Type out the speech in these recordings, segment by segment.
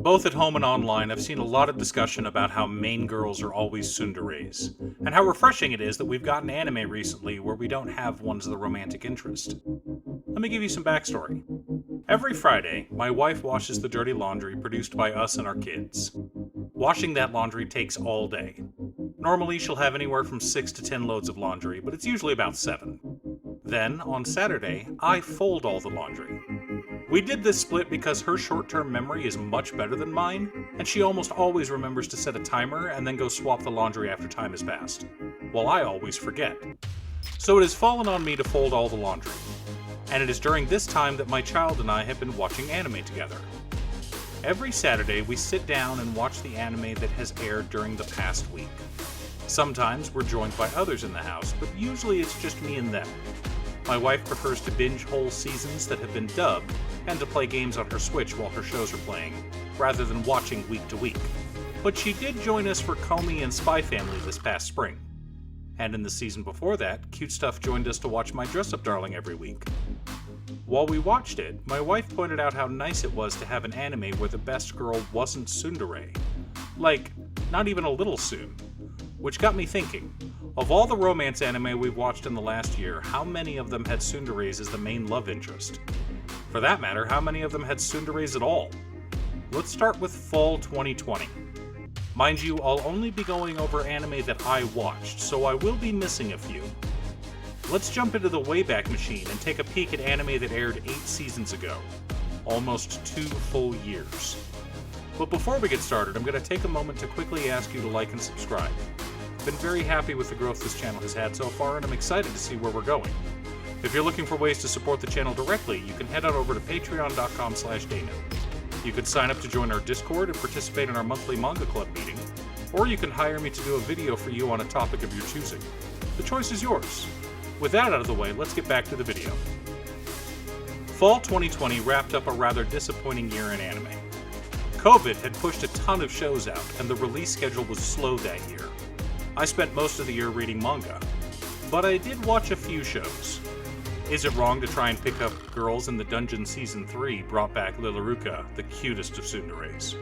Both at home and online, I've seen a lot of discussion about how main girls are always tsunderes, and how refreshing it is that we've gotten anime recently where we don't have ones of the romantic interest. Let me give you some backstory. Every Friday, my wife washes the dirty laundry produced by us and our kids. Washing that laundry takes all day. Normally, she'll have anywhere from 6 to 10 loads of laundry, but it's usually about 7. Then, on Saturday, I fold all the laundry. We did this split because her short-term memory is much better than mine, and she almost always remembers to set a timer and then go swap the laundry after time has passed, while I always forget. So it has fallen on me to fold all the laundry, and it is during this time that my child and I have been watching anime together. Every Saturday, we sit down and watch the anime that has aired during the past week. Sometimes we're joined by others in the house, but usually it's just me and them. My wife prefers to binge whole seasons that have been dubbed, and to play games on her Switch while her shows are playing, rather than watching week to week. But she did join us for Comey and Spy Family this past spring. And in the season before that, Cute Stuff joined us to watch My Dress-Up Darling every week. While we watched it, my wife pointed out how nice it was to have an anime where the best girl wasn't tsundere. Like, not even a little soon. Which got me thinking, of all the romance anime we've watched in the last year, how many of them had tsunderes as the main love interest? For that matter, how many of them had tsunderes at all? Let's start with fall 2020. Mind you, I'll only be going over anime that I watched, so I will be missing a few. Let's jump into the Wayback Machine and take a peek at anime that aired 8 seasons ago. Almost 2 full years. But before we get started, I'm going to take a moment to quickly ask you to like and subscribe. I've been very happy with the growth this channel has had so far, and I'm excited to see where we're going. If you're looking for ways to support the channel directly, you can head on over to patreon.com/Dana. You could sign up to join our Discord and participate in our monthly manga club meeting, or you can hire me to do a video for you on a topic of your choosing. The choice is yours. With that out of the way, let's get back to the video. Fall 2020 wrapped up a rather disappointing year in anime. COVID had pushed a ton of shows out, and the release schedule was slow that year. I spent most of the year reading manga, but I did watch a few shows. Is it wrong to try and pick up Girls in the Dungeon Season 3 brought back Lilaruka, the cutest of tsunderes?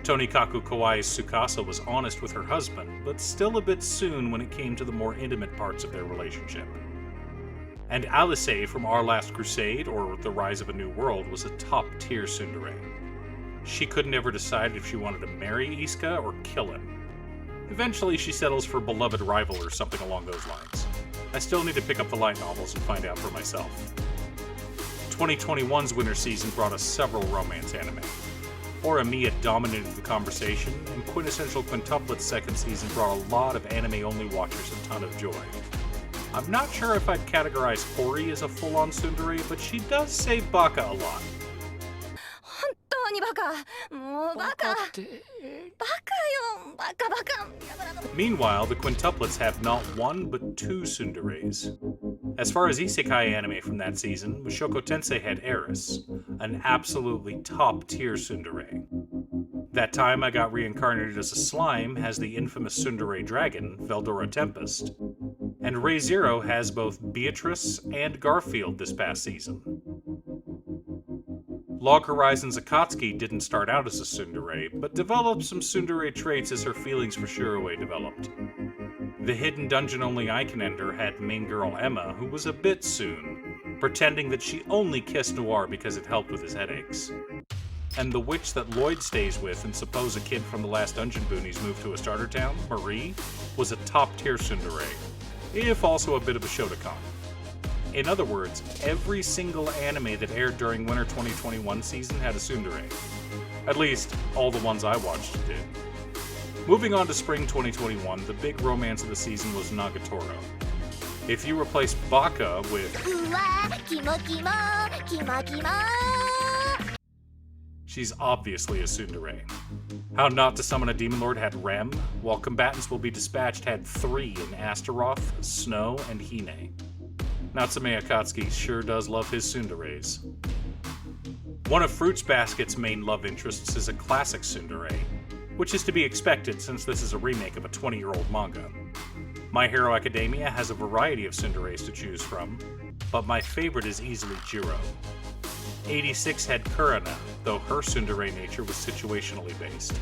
Tonikaku Kawaii's Tsukasa was honest with her husband, but still a bit soon when it came to the more intimate parts of their relationship. And Alice from Our Last Crusade, or The Rise of a New World, was a top-tier tsundere. She could never decide if she wanted to marry Isuka or kill him. Eventually, she settles for beloved rival or something along those lines. I still need to pick up the light novels and find out for myself. 2021's winter season brought us several romance anime. Oramiya dominated the conversation, and Quintessential Quintuplet's second season brought a lot of anime-only watchers a ton of joy. I'm not sure if I'd categorize Hori as a full-on tsundere, but she does say baka a lot. Meanwhile, the quintuplets have not 1 but 2 tsunderes. As far as isekai anime from that season, Mushoku Tensei had Eris, an absolutely top-tier tsundere. That time I got reincarnated as a slime has the infamous tsundere dragon, Veldora Tempest. And Re:Zero has both Beatrice and Garfield this past season. Log Horizon's Akatsuki didn't start out as a tsundere, but developed some tsundere traits as her feelings for Shirue developed. The hidden dungeon-only I Can Ender had main girl Emma, who was a bit soon, pretending that she only kissed Noir because it helped with his headaches. And the witch that Lloyd stays with and suppose a kid from the last Dungeon Boonies moved to a starter town, Marie, was a top-tier tsundere, if also a bit of a shotokan. In other words, every single anime that aired during winter 2021 season had a tsundere. At least, all the ones I watched did. Moving on to spring 2021, the big romance of the season was Nagatoro. If you replace Baka with she's obviously a tsundere. How Not to Summon a Demon Lord had Rem, while Combatants Will Be Dispatched had 3 in Astaroth, Snow, and Hine. Natsume Akatsuki sure does love his tsunderes. One of Fruits Basket's main love interests is a classic tsundere, which is to be expected since this is a remake of a 20-year-old manga. My Hero Academia has a variety of tsunderes to choose from, but my favorite is easily Jiro. 86 had Kurana, though her tsundere nature was situationally based.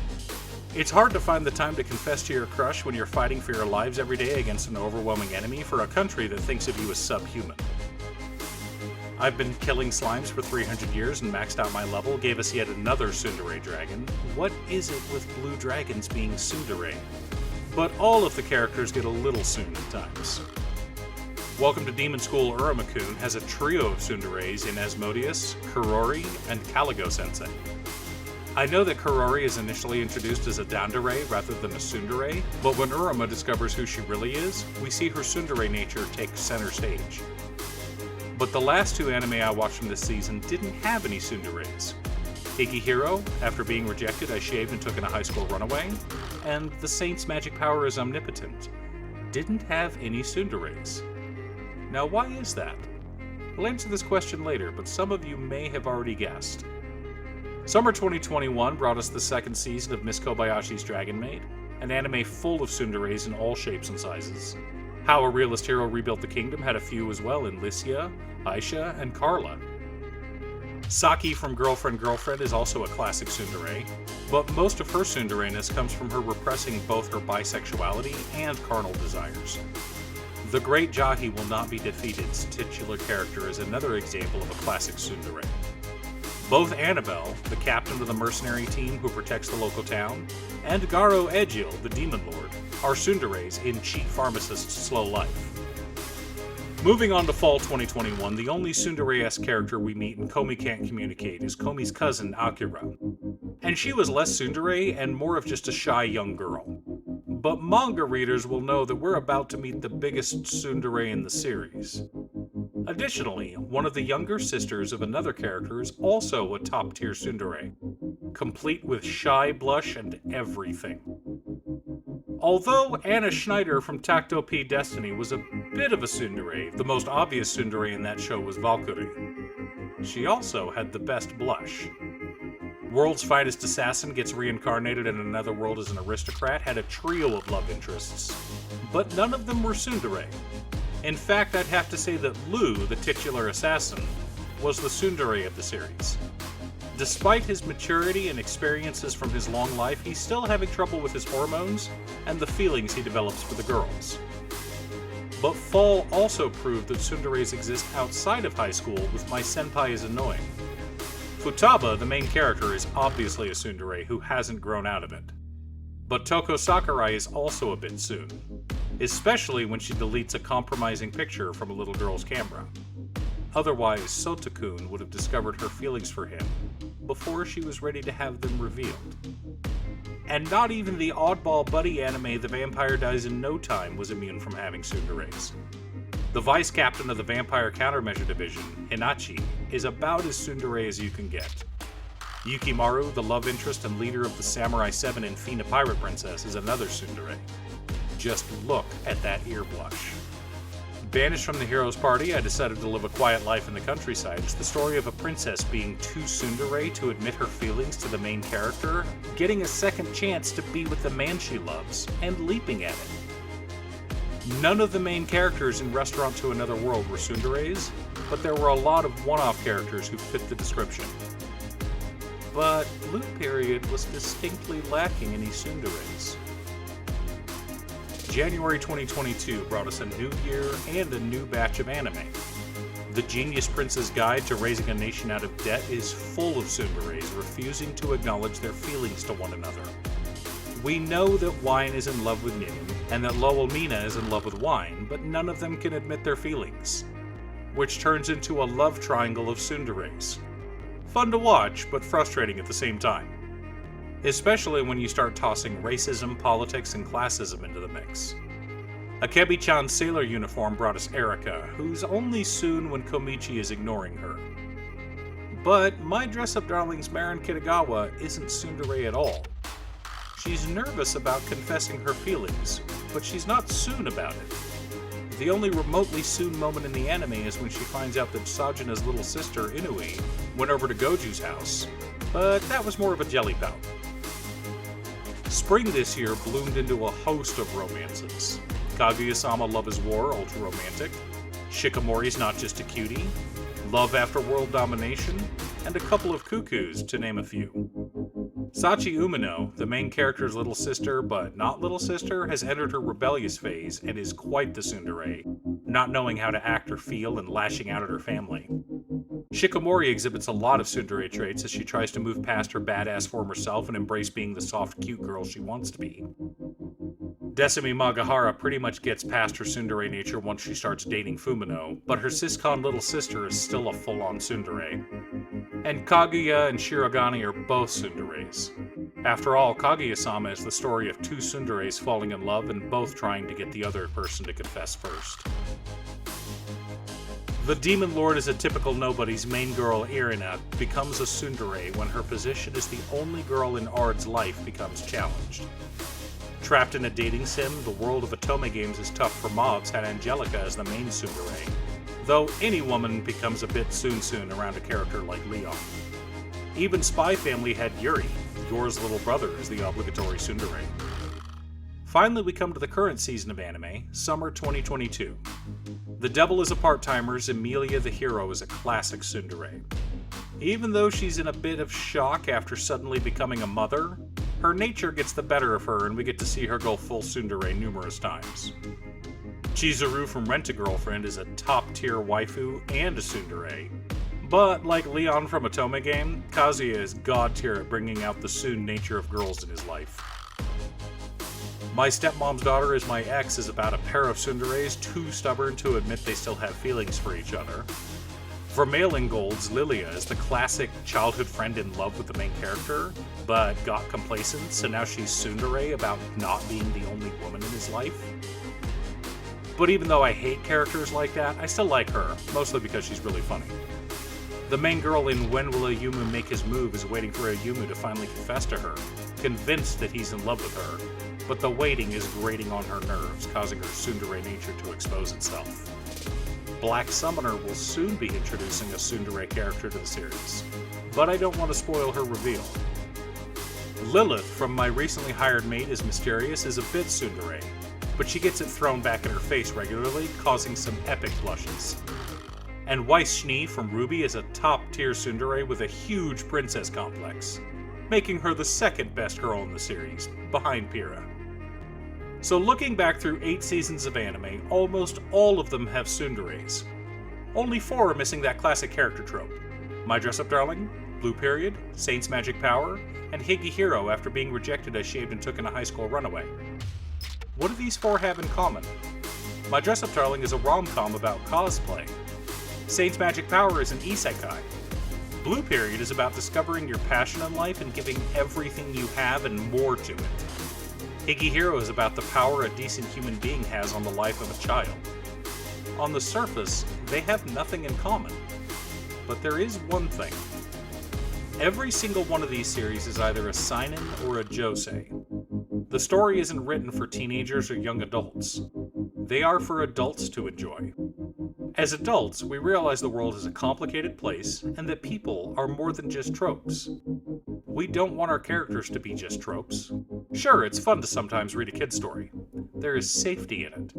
It's hard to find the time to confess to your crush when you're fighting for your lives every day against an overwhelming enemy for a country that thinks of you as subhuman. I've been killing slimes for 300 years and maxed out my level, gave us yet another tsundere dragon. What is it with blue dragons being tsundere? But all of the characters get a little soon at times. Welcome to Demon School Uramakun has a trio of tsunderes in Asmodeus, Kurori, and Caligo-sensei. I know that Kurori is initially introduced as a tsundere rather than a tsundere, but when Urama discovers who she really is, we see her tsundere nature take center stage. But the last two anime I watched from this season didn't have any tsunderes. Higehiro, after being rejected, I shaved and took in a high school runaway, and The Saint's magic power is omnipotent didn't have any tsunderes. Now why is that? We'll answer this question later, but some of you may have already guessed. Summer 2021 brought us the second season of Miss Kobayashi's Dragon Maid, an anime full of tsunderes in all shapes and sizes. How a Realist Hero Rebuilt the Kingdom had a few as well in Lycia, Aisha, and Carla. Saki from Girlfriend Girlfriend is also a classic tsundere, but most of her tsundereness comes from her repressing both her bisexuality and carnal desires. The Great Jahi Will Not Be Defeated's titular character is another example of a classic tsundere. Both Annabelle, the captain of the mercenary team who protects the local town, and Garo Egil, the demon lord, are tsunderes in Cheat Pharmacist's Slow Life. Moving on to fall 2021, the only tsundere-esque character we meet in Komi Can't Communicate is Komi's cousin, Akira. And she was less tsundere and more of just a shy young girl. But manga readers will know that we're about to meet the biggest tsundere in the series. Additionally, one of the younger sisters of another character is also a top-tier tsundere, complete with shy blush and everything. Although Anna Schneider from Tacto P Destiny was a bit of a tsundere, the most obvious tsundere in that show was Valkyrie. She also had the best blush. World's Finest Assassin gets reincarnated in another world as an aristocrat had a trio of love interests, but none of them were tsundere. In fact, I'd have to say that Lou, the titular assassin, was the tsundere of the series. Despite his maturity and experiences from his long life, he's still having trouble with his hormones and the feelings he develops for the girls. But fall also proved that tsunderes exist outside of high school with My Senpai is Annoying. Futaba, the main character, is obviously a tsundere who hasn't grown out of it. But Toko Sakurai is also a bit soon, especially when she deletes a compromising picture from a little girl's camera. Otherwise, Sotokun would have discovered her feelings for him before she was ready to have them revealed. And not even the oddball buddy anime The Vampire Dies in No Time was immune from having tsunderes. The vice captain of the Vampire Countermeasure Division, Hinachi, is about as tsundere as you can get. Yukimaru, the love interest and leader of the Samurai 7 and Fina Pirate Princess, is another tsundere. Just look at that ear blush. Banished from the hero's party, I decided to live a quiet life in the countryside. It's the story of a princess being too tsundere to admit her feelings to the main character, getting a second chance to be with the man she loves, and leaping at it. None of the main characters in Restaurant to Another World were tsunderes, but there were a lot of one-off characters who fit the description. But Blue Period was distinctly lacking any tsunderes. January 2022 brought us a new year and a new batch of anime. The Genius Prince's Guide to Raising a Nation Out of Debt is full of tsunderes refusing to acknowledge their feelings to one another. We know that Wine is in love with Nin, and that Lowell Mina is in love with Wine, but none of them can admit their feelings, which turns into a love triangle of tsunderes. Fun to watch, but frustrating at the same time. Especially when you start tossing racism, politics, and classism into the mix. Akebi-chan's sailor uniform brought us Erika, who's only soon when Komichi is ignoring her. But My Dress-Up Darling's Marin Kitagawa isn't tsundere at all. She's nervous about confessing her feelings, but she's not soon about it. The only remotely soon moment in the anime is when she finds out that Sajina's little sister, Inui, went over to Goju's house, but that was more of a jelly pout. Spring this year bloomed into a host of romances. Kaguya-sama Love is War, ultra romantic. Shikamori's Not Just a Cutie. Love After World Domination. and a couple of cuckoos, to name a few. Sachi Umino, the main character's little sister but not little sister, has entered her rebellious phase and is quite the tsundere, not knowing how to act or feel and lashing out at her family. Shikomori exhibits a lot of tsundere traits as she tries to move past her badass former self and embrace being the soft, cute girl she wants to be. Desumi Magahara pretty much gets past her tsundere nature once she starts dating Fumino, but her siscon little sister is still a full-on tsundere. And Kaguya and Shirogane are both tsunderes. After all, Kaguya-sama is the story of two tsunderes falling in love and both trying to get the other person to confess first. The Demon Lord is a typical nobody's main girl, Irina, becomes a tsundere when her position as the only girl in Ard's life becomes challenged. Trapped in a dating sim, the world of Otome games is tough for mobs had Angelica as the main tsundere, though any woman becomes a bit soon around a character like Leon. Even Spy Family had Yuri, Yor's little brother, as the obligatory tsundere. Finally, we come to the current season of anime, Summer 2022. The Devil is a Part-Timer's Emilia the Hero is a classic tsundere. Even though she's in a bit of shock after suddenly becoming a mother, her nature gets the better of her and we get to see her go full tsundere numerous times. Chizuru from Rent-A-Girlfriend is a top-tier waifu and a tsundere, but like Leon from Otome game, Kazuya is god-tier at bringing out the tsun nature of girls in his life. My Stepmom's Daughter is My Ex is about a pair of tsunderes too stubborn to admit they still have feelings for each other. Vermailing Gold's Lilia is the classic childhood friend in love with the main character, but got complacent, so now she's tsundere about not being the only woman in his life. But even though I hate characters like that, I still like her, mostly because she's really funny. The main girl in When Will a Yumu Make His Move is waiting for a Yumu to finally confess to her, convinced that he's in love with her, but the waiting is grating on her nerves, causing her tsundere nature to expose itself. Black Summoner will soon be introducing a tsundere character to the series, but I don't want to spoil her reveal. Lilith from My Recently Hired Maid is Mysterious is a bit tsundere, but she gets it thrown back in her face regularly, causing some epic blushes. And Weiss Schnee from Ruby is a top-tier tsundere with a huge princess complex, making her the second best girl in the series, behind Pyrrha. So looking back through 8 seasons of anime, almost all of them have tsunderes. Only 4 are missing that classic character trope. My Dress-Up Darling, Blue Period, Saint's Magic Power, and Higehiro after being rejected as shaved and took in a high school runaway. What do these 4 have in common? My Dress-Up Darling is a rom-com about cosplay. Saint's Magic Power is an isekai. Blue Period is about discovering your passion in life and giving everything you have and more to it. Higehiro is about the power a decent human being has on the life of a child. On the surface, they have nothing in common. But there is one thing. Every single one of these series is either a seinen or a josei. The story isn't written for teenagers or young adults. They are for adults to enjoy. As adults, we realize the world is a complicated place and that people are more than just tropes. We don't want our characters to be just tropes. Sure, it's fun to sometimes read a kid's story. There is safety in it.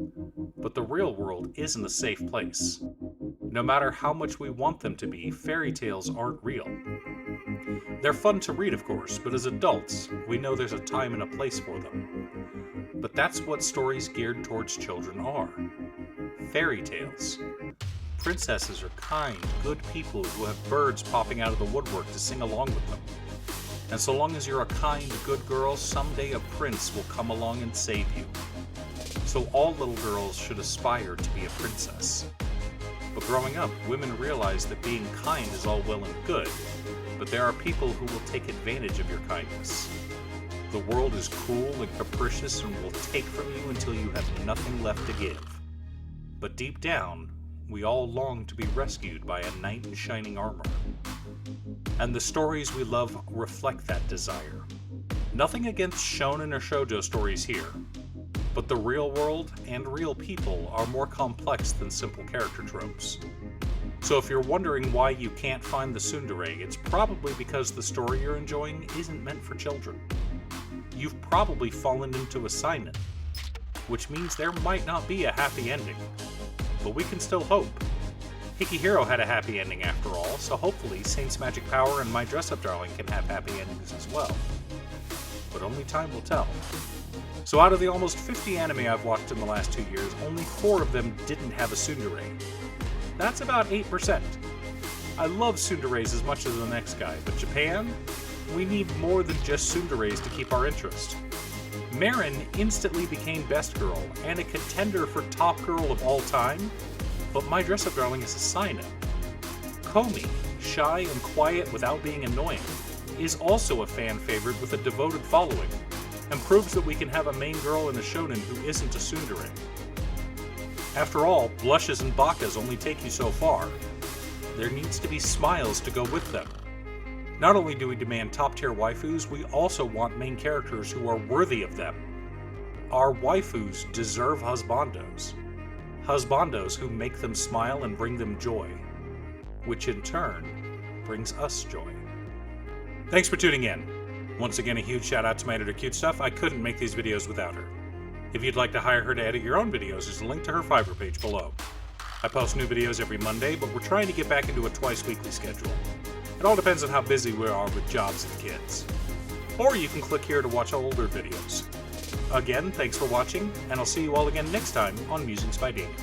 But the real world isn't a safe place. No matter how much we want them to be, fairy tales aren't real. They're fun to read, of course, but as adults, we know there's a time and a place for them. But that's what stories geared towards children are. Fairy tales. Princesses are kind, good people who have birds popping out of the woodwork to sing along with them. And so long as you're a kind, good girl, someday a prince will come along and save you. So all little girls should aspire to be a princess. But growing up, women realize that being kind is all well and good, but there are people who will take advantage of your kindness. The world is cruel and capricious and will take from you until you have nothing left to give. But deep down, we all long to be rescued by a knight in shining armor. And the stories we love reflect that desire. Nothing against shonen or shoujo stories here, but the real world and real people are more complex than simple character tropes. So if you're wondering why you can't find the tsundere, it's probably because the story you're enjoying isn't meant for children. You've probably fallen into a seinen, which means there might not be a happy ending, but we can still hope. Hikihiro had a happy ending after all, so hopefully Saint's Magic Power and My Dress-Up Darling can have happy endings as well. But only time will tell. So out of the almost 50 anime I've watched in the last 2 years, only 4 of them didn't have a tsundere. That's about 8%. I love tsunderes as much as the next guy, but Japan? We need more than just tsunderes to keep our interest. Marin instantly became best girl, and a contender for top girl of all time, but My Dress-Up Darling is a sign-up. Komi, shy and quiet without being annoying, is also a fan favorite with a devoted following, and proves that we can have a main girl in a shonen who isn't a tsundere. After all, blushes and bakas only take you so far. There needs to be smiles to go with them. Not only do we demand top-tier waifus, we also want main characters who are worthy of them. Our waifus deserve husbandos. Husbandos who make them smile and bring them joy, which in turn brings us joy. Thanks for tuning in. Once again, a huge shout out to my editor Cute Stuff. I couldn't make these videos without her. If you'd like to hire her to edit your own videos, there's a link to her Fiverr page below. I post new videos every Monday, but we're trying to get back into a twice-weekly schedule. It all depends on how busy we are with jobs and kids. Or you can click here to watch older videos. Again, thanks for watching, and I'll see you all again next time on Musings by Daniel.